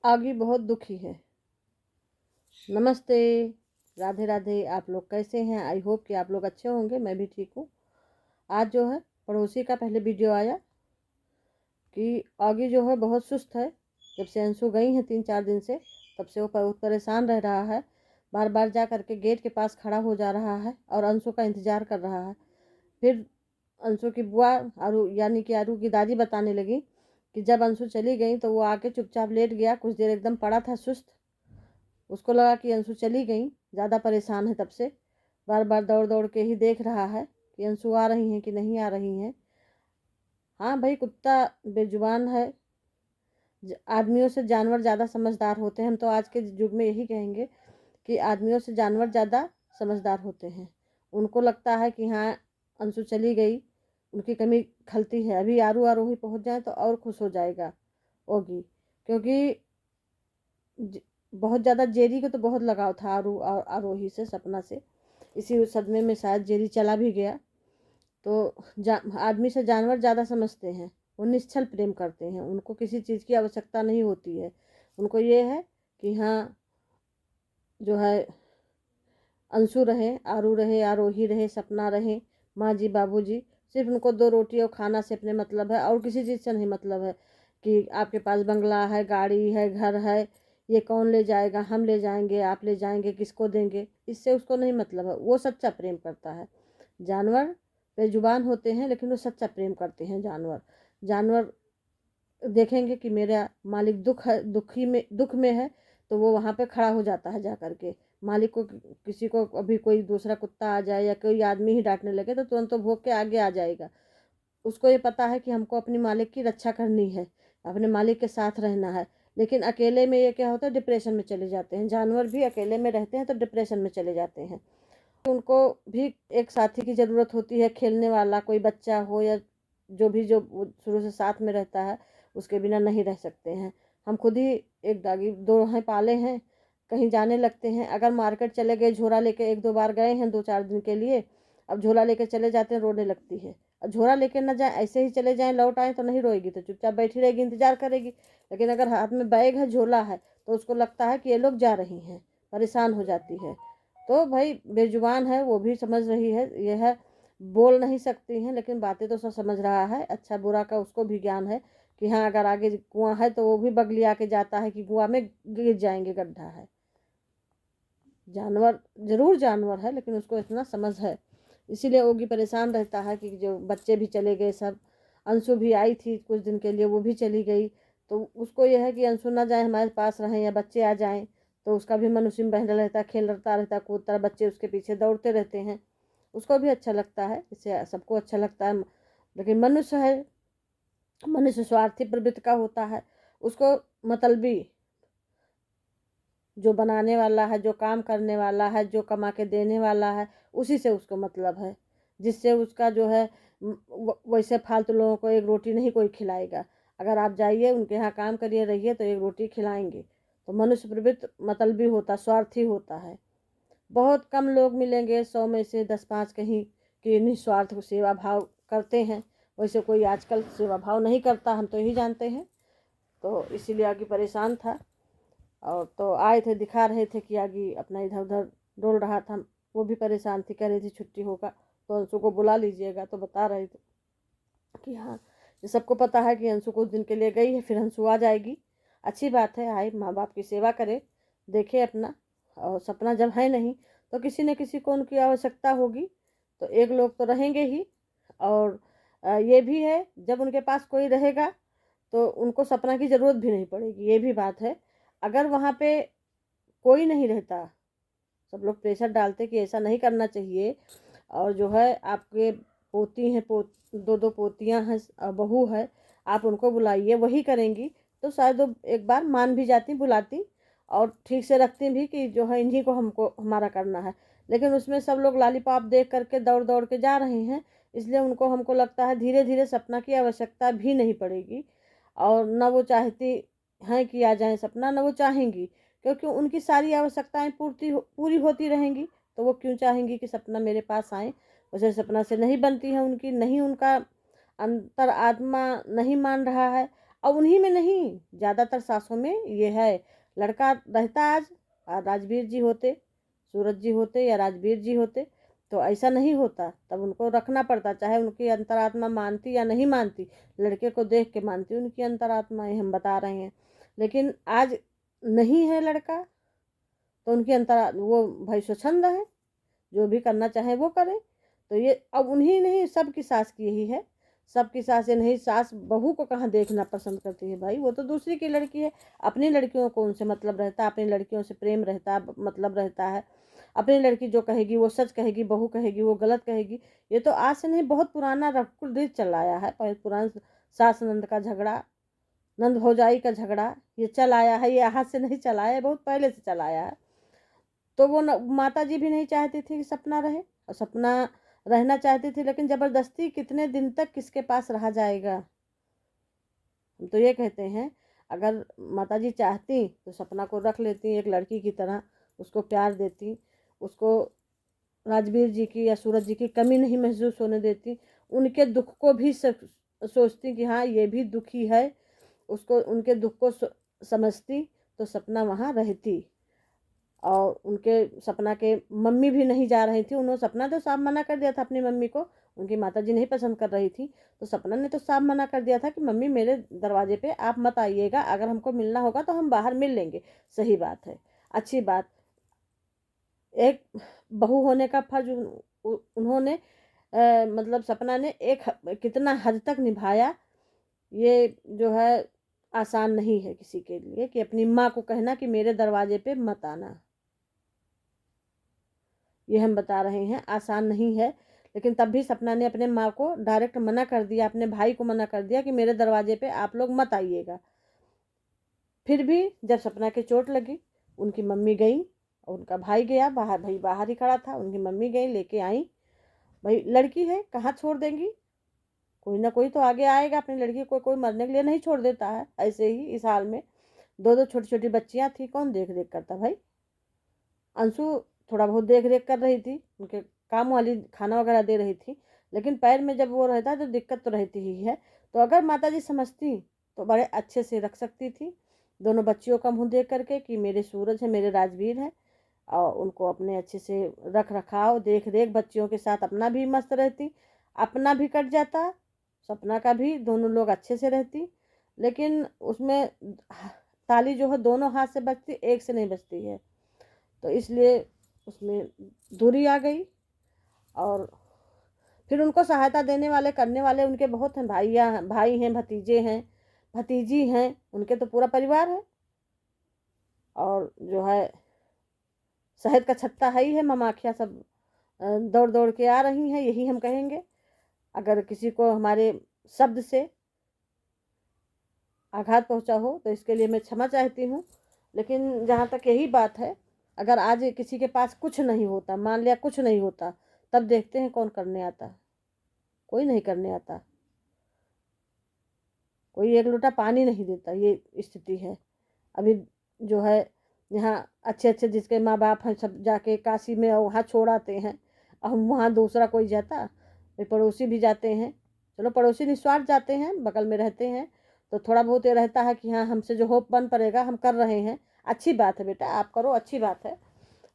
आगे बहुत दुखी है। नमस्ते, राधे राधे। आप लोग कैसे हैं? आई होप कि आप लोग अच्छे होंगे। मैं भी ठीक हूँ। आज जो है पड़ोसी का पहले वीडियो आया कि आगे जो है बहुत सुस्त है। जब से अंशु गई हैं 3-4 दिन से, तब से वो बहुत परेशान रह रहा है। बार बार जा करके गेट के पास खड़ा हो जा रहा है और अंशु का इंतजार कर रहा है। फिर अंशु की बुआ आरू यानी कि आरू की दादी बताने लगी कि जब अंशु चली गई तो वो आके चुपचाप लेट गया, कुछ देर एकदम पड़ा था सुस्त। उसको लगा कि अंशु चली गई, ज़्यादा परेशान है। तब से बार बार दौड़ दौड़ के ही देख रहा है कि अंशु आ रही हैं कि नहीं आ रही हैं। हाँ भाई, कुत्ता बेजुबान है। आदमियों से जानवर ज़्यादा समझदार होते हैं। हम तो आज के युग में यही कहेंगे कि आदमियों से जानवर ज़्यादा समझदार होते हैं। उनको लगता है कि हाँ, अंशु चली गई, उनकी कमी खलती है। अभी आरू आरोही पहुँच जाए तो और खुश हो जाएगा ओगी, क्योंकि बहुत ज़्यादा जेरी को तो बहुत लगाव था आरोही से, सपना से। इसी सदमे में शायद जेरी चला भी गया। तो आदमी से जानवर ज़्यादा समझते हैं। वो निश्चल प्रेम करते हैं, उनको किसी चीज़ की आवश्यकता नहीं होती है। उनको ये है कि हाँ, जो है अंशु रहे, आरू रहे, आरोही रहे, सपना रहे, माँ जी बाबू जी। सिर्फ उनको 2 रोटी और खाना से अपने मतलब है, और किसी चीज़ से नहीं मतलब है कि आपके पास बंगला है, गाड़ी है, घर है, ये कौन ले जाएगा, हम ले जाएंगे, आप ले जाएंगे, किसको देंगे, इससे उसको नहीं मतलब है। वो सच्चा प्रेम करता है। जानवर बेजुबान होते हैं लेकिन वो सच्चा प्रेम करते हैं। जानवर देखेंगे कि मेरा मालिक दुख में है, तो वो वहाँ पे खड़ा हो जाता है जा करके। मालिक को किसी को अभी कोई दूसरा कुत्ता आ जाए या कोई आदमी ही डांटने लगे तो तुरंत तो भौंक के आगे आ जाएगा। उसको ये पता है कि हमको अपनी मालिक की रक्षा करनी है, अपने मालिक के साथ रहना है। लेकिन अकेले में ये क्या होता है, डिप्रेशन में चले जाते हैं। जानवर भी अकेले में रहते हैं तो डिप्रेशन में चले जाते हैं। उनको भी एक साथी की ज़रूरत होती है, खेलने वाला, कोई बच्चा हो या जो शुरू से साथ में रहता है, उसके बिना नहीं रह सकते हैं। हम खुद ही एक डॉगी 2 हैं पाले हैं। कहीं जाने लगते हैं, अगर मार्केट चले गए, झोला लेके 1-2 बार गए हैं 2-4 दिन के लिए, अब झोला लेके चले जाते हैं, रोने लगती है। और झोला लेके ना जाए, ऐसे ही चले जाएं, लौट आए तो नहीं रोएगी, तो चुपचाप बैठी रहेगी, इंतजार करेगी। लेकिन अगर हाथ में बैग है, झोला है, तो उसको लगता है कि ये लोग जा रही हैं, परेशान हो जाती है। तो भाई बेजुबान है, वो भी समझ रही है। यह है, बोल नहीं सकती हैं लेकिन बातें तो सब समझ रहा है। अच्छा बुरा का उसको भी ज्ञान है कि हाँ, अगर आगे कुआं है तो वो भी बगली आके जाता है कि कुआं में गिर जाएंगे, गड्ढा है। जानवर जरूर जानवर है लेकिन उसको इतना समझ है। इसीलिए ओगी परेशान रहता है कि जो बच्चे भी चले गए सब। अंशु भी आई थी कुछ दिन के लिए, वो भी चली गई। तो उसको यह है कि अंशु ना जाए, हमारे पास रहें, या बच्चे आ जाएं तो उसका भी मन उसी में बहना रहता है, खेलता रहता है, कूदता, बच्चे उसके पीछे दौड़ते रहते हैं। उसको भी अच्छा लगता है, इससे सबको अच्छा लगता है। लेकिन मनुष्य है, मनुष्य स्वार्थी प्रवृत्ति का होता है। उसको मतलबी, जो बनाने वाला है, जो काम करने वाला है, जो कमा के देने वाला है, उसी से उसको मतलब है। जिससे उसका जो है वैसे फालतू लोगों को एक रोटी नहीं कोई खिलाएगा। अगर आप जाइए उनके यहाँ काम करिए, रहिए, तो एक रोटी खिलाएंगे। तो मनुष्य प्रवृत्ति मतलबी होता, स्वार्थी होता है। बहुत कम लोग मिलेंगे, 100 में से 10-5 कहीं कि निस्वार्थ सेवा भाव करते हैं। वैसे कोई आजकल सेवा भाव नहीं करता, हम तो यही जानते हैं। तो इसीलिए आगे परेशान था। और तो आए थे, दिखा रहे थे कि आगे अपना इधर उधर डोल रहा था। वो भी परेशान थी, कह रही थी छुट्टी होगा तो अंशु को बुला लीजिएगा। तो बता रहे थे कि हाँ, ये सबको पता है कि अंशु कुछ दिन के लिए गई है, फिर अंशु आ जाएगी। अच्छी बात है, आए, माँ बाप की सेवा करे, देखे अपना। और सपना जब है नहीं तो किसी न किसी को उनकी आवश्यकता होगी, तो एक लोग तो रहेंगे ही। और ये भी है, जब उनके पास कोई रहेगा तो उनको सपना की ज़रूरत भी नहीं पड़ेगी, ये भी बात है। अगर वहाँ पे कोई नहीं रहता, सब लोग प्रेशर डालते कि ऐसा नहीं करना चाहिए, और जो है आपके पोती हैं, 2-2 पोतियाँ हैं, बहू है, आप उनको बुलाइए, वही करेंगी तो शायद वो एक बार मान भी जाती, बुलाती, और ठीक से रखती भी कि जो है इन्हीं को हमको हमारा करना है। लेकिन उसमें सब लोग लॉलीपॉप देख करके दौड़ दौड़ के जा रहे हैं, इसलिए उनको, हमको लगता है धीरे धीरे सपना की आवश्यकता भी नहीं पड़ेगी। और न वो चाहती हैं कि आ जाए सपना, न वो चाहेंगी, क्योंकि उनकी सारी आवश्यकताएं पूरी होती रहेंगी। तो वो क्यों चाहेंगी कि सपना मेरे पास आए? वैसे सपना से नहीं बनती है उनकी, नहीं, उनका अंतर आत्मा नहीं मान रहा है। और उन्हीं में नहीं, ज़्यादातर सासों में ये है। लड़का रहता आज राजवीर जी होते, सूरज जी होते या राजवीर जी होते तो ऐसा नहीं होता। तब उनको रखना पड़ता, चाहे उनकी अंतरात्मा मानती या नहीं मानती, लड़के को देख के मानती उनकी अंतरात्माएं, हम बता रहे हैं। लेकिन आज नहीं है लड़का तो उनकी वो भाई स्वच्छंद है, जो भी करना चाहे वो करे। तो ये अब उन्हीं नहीं, सबकी सास की यही है। सबकी सास ये नहीं, सास बहू को कहाँ देखना पसंद करती है भाई, वो तो दूसरी की लड़की है। अपनी लड़कियों को उनसे मतलब रहता है, अपनी लड़कियों से प्रेम रहता है, मतलब रहता है। अपनी लड़की जो कहेगी वो सच कहेगी, बहू कहेगी वो गलत कहेगी। ये तो आज से नहीं, बहुत पुराना रकुल चल आया है। पुराना सास नंद का झगड़ा, नंद भौजाई का झगड़ा ये चल आया है। ये आज से नहीं चला है, बहुत पहले से चला आया है। तो वो माता जी भी नहीं चाहती थी कि सपना रहे, और सपना रहना चाहती थी, लेकिन जबरदस्ती कितने दिन तक किसके पास रहा जाएगा। हम तो ये कहते हैं, अगर माता जी चाहती तो सपना को रख लेती एक लड़की की तरह, उसको प्यार देती, उसको राजवीर जी की या सूरज जी की कमी नहीं महसूस होने देती, उनके दुख को भी सोचती कि हाँ ये भी दुखी है, उसको उनके दुख को समझती तो सपना वहाँ रहती। और उनके सपना के मम्मी भी नहीं जा रही थी, उन्होंने सपना तो साफ मना कर दिया था अपनी मम्मी को, उनकी माताजी नहीं पसंद कर रही थी, तो सपना ने तो साफ मना कर दिया था कि मम्मी मेरे दरवाजे पे आप मत आइएगा, अगर हमको मिलना होगा तो हम बाहर मिल लेंगे। सही बात है, अच्छी बात। एक बहू होने का फर्ज उन्होंने मतलब सपना ने एक कितना हद तक निभाया, ये जो है आसान नहीं है किसी के लिए कि अपनी माँ को कहना कि मेरे दरवाजे पे मत आना। ये हम बता रहे हैं, आसान नहीं है। लेकिन तब भी सपना ने अपने माँ को डायरेक्ट मना कर दिया, अपने भाई को मना कर दिया कि मेरे दरवाजे पे आप लोग मत आइएगा। फिर भी जब सपना के चोट लगी, उनकी मम्मी गई और उनका भाई गया बाहर, भाई बाहर ही खड़ा था, उनकी मम्मी गई लेके आई। भाई लड़की है, कहाँ छोड़ देंगी, कोई ना कोई तो आगे आएगा। अपनी लड़की को कोई मरने के लिए नहीं छोड़ देता है ऐसे ही। इस हाल में दो दो छोटी छोटी बच्चियां थी, कौन देख रेख करता भाई। अंशु थोड़ा बहुत देख रेख कर रही थी, उनके काम वाली खाना वगैरह दे रही थी, लेकिन पैर में जब वो रहता है तो दिक्कत तो रहती ही है। तो अगर माता जी समझती तो बड़े अच्छे से रख सकती थी दोनों बच्चियों का मुंह देख करके कि मेरे सूरज है, मेरे राजवीर है, और उनको अपने अच्छे से रख रखाव देख रेख बच्चियों के साथ अपना भी मस्त रहती, अपना भी कट जाता, सपना का भी, दोनों लोग अच्छे से रहती। लेकिन उसमें ताली जो है दोनों हाथ से बजती, एक से नहीं बजती है, तो इसलिए उसमें दूरी आ गई। और फिर उनको सहायता देने वाले करने वाले उनके बहुत हैं, भाई हैं, भतीजे हैं, भतीजी हैं, उनके तो पूरा परिवार है। और जो है शहद का छत्ता है ही है, ममाखियाँ सब दौड़ दौड़ के आ रही हैं, यही हम कहेंगे। अगर किसी को हमारे शब्द से आघात पहुंचा हो तो इसके लिए मैं क्षमा चाहती हूँ। लेकिन जहाँ तक यही बात है, अगर आज किसी के पास कुछ नहीं होता, मान लिया कुछ नहीं होता, तब देखते हैं कौन करने आता, कोई नहीं करने आता, कोई एक लोटा पानी नहीं देता, ये स्थिति है अभी। जो है यहाँ अच्छे अच्छे जिसके माँ बाप हैं सब जाके काशी में वहाँ छोड़ आते हैं, और हम वहाँ दूसरा कोई जाता, पड़ोसी भी जाते हैं, चलो पड़ोसी निस्वार्थ जाते हैं, बगल में रहते हैं, तो थोड़ा बहुत ये रहता है कि हाँ हमसे जो होप बन पड़ेगा हम कर रहे हैं, अच्छी बात है बेटा आप करो, अच्छी बात है।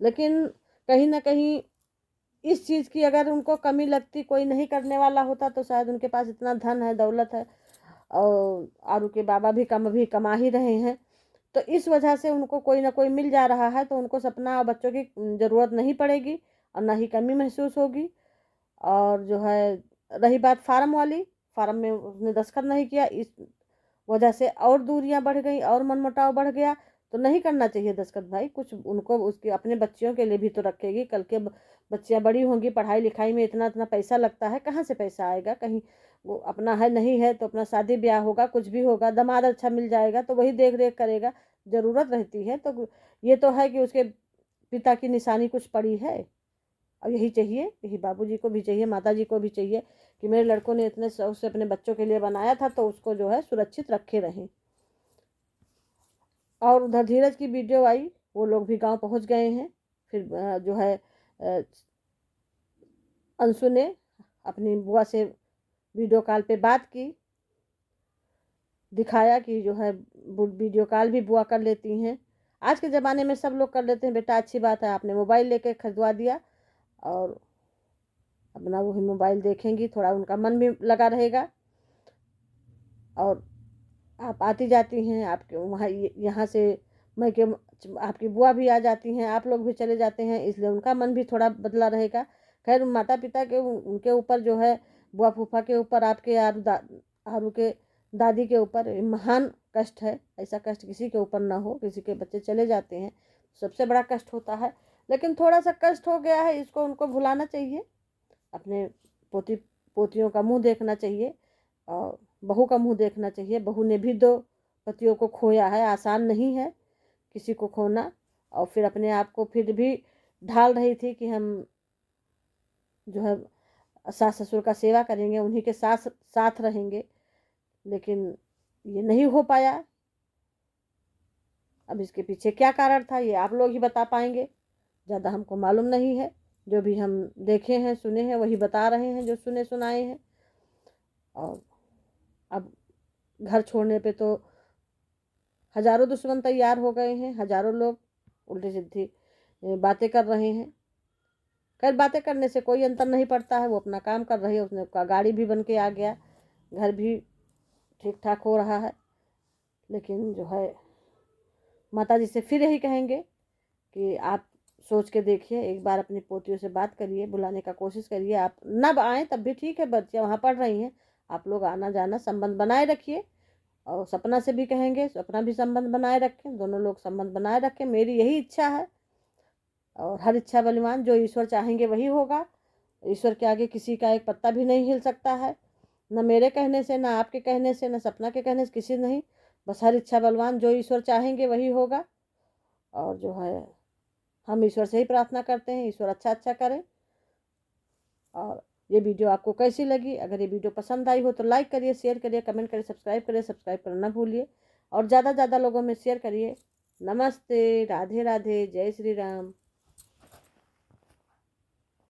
लेकिन कहीं ना कहीं इस चीज़ की अगर उनको कमी लगती, कोई नहीं करने वाला होता, तो शायद उनके पास इतना धन है, दौलत है, और आरू के बाबा भी कमा ही रहे हैं, तो इस वजह से उनको कोई ना कोई मिल जा रहा है, तो उनको सपना और बच्चों की ज़रूरत नहीं पड़ेगी और ना ही कमी महसूस होगी। और जो है रही बात फार्म वाली, फार्म में उसने दस्तखत नहीं किया, इस वजह से और दूरियां बढ़ गई और मनमुटाव बढ़ गया। तो नहीं करना चाहिए दस्तखत भाई, कुछ उनको उसके अपने बच्चियों के लिए भी तो रखेगी, कल के बच्चियां बड़ी होंगी, पढ़ाई लिखाई में इतना इतना पैसा लगता है, कहाँ से पैसा आएगा, कहीं वो अपना है नहीं है तो अपना शादी ब्याह होगा, कुछ भी होगा, दामाद अच्छा मिल जाएगा तो वही देख रेख करेगा, ज़रूरत रहती है। तो ये तो है कि उसके पिता की निशानी कुछ पड़ी है, और यही चाहिए, यही बाबूजी को भी चाहिए, माताजी को भी चाहिए कि मेरे लड़कों ने इतने शौक से अपने बच्चों के लिए बनाया था, तो उसको जो है सुरक्षित रखे रहें। और उधर धीरज की वीडियो आई, वो लोग भी गांव पहुंच गए हैं। फिर जो है अंशु ने अपनी बुआ से वीडियो कॉल पे बात की, दिखाया कि जो है वीडियो कॉल भी बुआ कर लेती हैं। आज के ज़माने में सब लोग कर लेते हैं बेटा, अच्छी बात है, आपने मोबाइल लेके खरीदवा दिया और अपना वही मोबाइल देखेंगी, थोड़ा उनका मन भी लगा रहेगा। और आप आती जाती हैं, आपके वहाँ यहाँ से मैं के आपकी बुआ भी आ जाती हैं, आप लोग भी चले जाते हैं, इसलिए उनका मन भी थोड़ा बदला रहेगा। खैर माता पिता के उनके ऊपर जो है, बुआ फूफा के ऊपर, आपके आरू के दादी के ऊपर महान कष्ट है। ऐसा कष्ट किसी के ऊपर ना हो, किसी के बच्चे चले जाते हैं सबसे बड़ा कष्ट होता है। लेकिन थोड़ा सा कष्ट हो गया है, इसको उनको भुलाना चाहिए, अपने पोती पोतियों का मुंह देखना चाहिए और बहू का मुंह देखना चाहिए। बहू ने भी 2 पतियों को खोया है, आसान नहीं है किसी को खोना। और फिर अपने आप को फिर भी ढाल रही थी कि हम जो है सास ससुर का सेवा करेंगे, उन्हीं के साथ रहेंगे, लेकिन ये नहीं हो पाया। अब इसके पीछे क्या कारण था ये आप लोग ही बता पाएंगे, ज़्यादा हमको मालूम नहीं है। जो भी हम देखे हैं सुने हैं वही बता रहे हैं, जो सुने सुनाए हैं। और अब घर छोड़ने पे तो हजारों दुश्मन तैयार हो गए हैं, हजारों लोग उल्टी सीधी बातें कर रहे हैं। खैर बातें करने से कोई अंतर नहीं पड़ता है, वो अपना काम कर रही है, उसने का गाड़ी भी बन के आ गया, घर भी ठीक ठाक हो रहा है। लेकिन जो है माता जी से फिर यही कहेंगे कि आप सोच के देखिए, एक बार अपनी पोतियों से बात करिए, बुलाने का कोशिश करिए। आप न आएँ तब भी ठीक है, बच्चे वहाँ पढ़ रही हैं, आप लोग आना जाना संबंध बनाए रखिए। और सपना से भी कहेंगे, सपना भी संबंध बनाए रखें, दोनों लोग संबंध बनाए रखें, मेरी यही इच्छा है। और हर इच्छा बलवान, जो ईश्वर चाहेंगे वही होगा। ईश्वर के आगे किसी का एक पत्ता भी नहीं हिल सकता है, न मेरे कहने से, न आपके कहने से, न सपना के कहने से, किसी नहीं। बस हर इच्छा बलवान, जो ईश्वर चाहेंगे वही होगा। और जो है हम ईश्वर से ही प्रार्थना करते हैं, ईश्वर अच्छा अच्छा करें। और ये वीडियो आपको कैसी लगी? अगर ये वीडियो पसंद आई हो तो लाइक करिए, शेयर करिए, कमेंट करिए, सब्सक्राइब करना ना भूलिए और ज़्यादा से ज़्यादा लोगों में शेयर करिए। नमस्ते, राधे राधे, जय श्री राम।